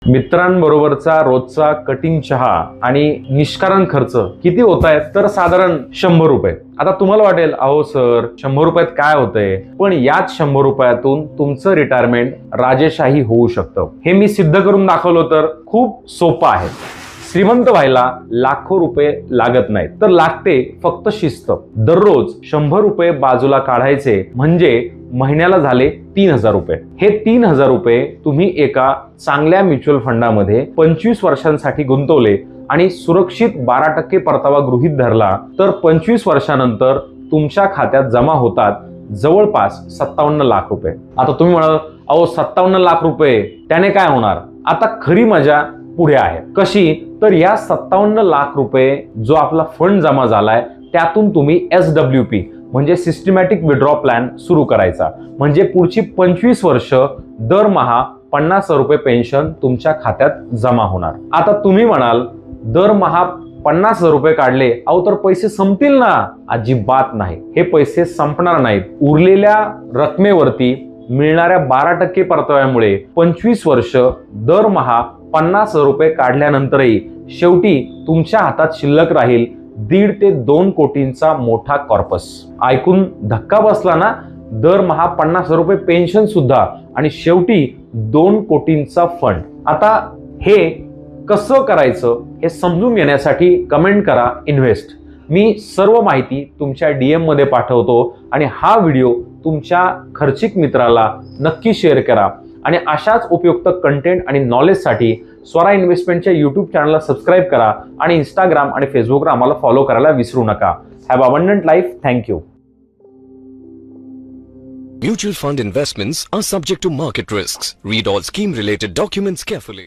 मित्रांबरोबरचा रोजचा कटिंग चहा आणि निष्कारण खर्च किती होत आहेत? तर साधारण 100 रुपये. आता तुम्हाला वाटेल, अहो सर 100 रुपयात काय होतंय? पण याच 100 रुपयातून तुमचं रिटायरमेंट राजेशाही होऊ शकतं. हे मी सिद्ध करून दाखवलं तर खूप सोपं आहे. श्रीमंत व्हायला लाखो रुपये लागत नाहीत, तर लागते फक्त शिस्त. दररोज 100 रुपये बाजूला काढायचे म्हणजे महिन्याला झाले 3000 रुपये. हे 3000 रुपये तुम्ही एका चांगल्या म्युच्युअल फंडामध्ये 25 वर्षांसाठी गुंतवले आणि सुरक्षित 12% परतावा गृहीत धरला तर 25 वर्षानंतर तुमच्या खात्यात जमा होतात जवळपास 57 लाख रुपये. आता तुम्ही म्हणाल, अहो 57 लाख रुपये त्याने काय होणार? आता खरी मजा पुढे आहे. कशी? तर या 57 लाख रुपये जो आपला फंड जमा झालाय त्यातून तुम्ही SWP म्हणजे सिस्टमॅटिक विड्रॉ प्लॅन सुरू करायचा. म्हणजे पुढची 25 वर्ष दरमहा 50 रुपये पेन्शन तुमच्या खात्यात जमा होणार. आता तुम्ही म्हणाल, दरमहा 50 रुपये काढले, अहो तर पैसे संपतील ना? अजिबात नाही, हे पैसे संपणार नाहीत. उरलेल्या रकमेवरती मिळणाऱ्या 12% परताव्यामुळे 25 वर्ष दरमहा 50 रुपये काढल्यानंतरही शेवटी तुमच्या हातात शिल्लक राहील 1.5 ते 2 कोटींचा मोठा कॉर्पस. ऐकून धक्का बसला ना? दरमहा 50 रुपये पेन्शन सुद्धा आणि शेवटी 2 कोटींचा फंड. आता हे कसं करायचं हे समजून घेण्यासाठी कमेंट करा इन्व्हेस्ट. मी सर्व माहिती तुमच्या DM मध्ये पाठवतो आणि हा व्हिडिओ तुमच्या खर्चिक मित्राला नक्की शेअर करा. आणि अशाच उपयुक्त कंटेंट आणि नॉलेजसाठी स्वरा इन्व्हेस्टमेंटच्या YouTube चॅनलला सबस्क्राईब करा आणि इंस्टाग्राम आणि फेसबुकवर आम्हाला फॉलो करायला विसरू नका. Have abundant life. Thank you. Mutual fund investments are subject to market risks. Read all scheme related documents carefully.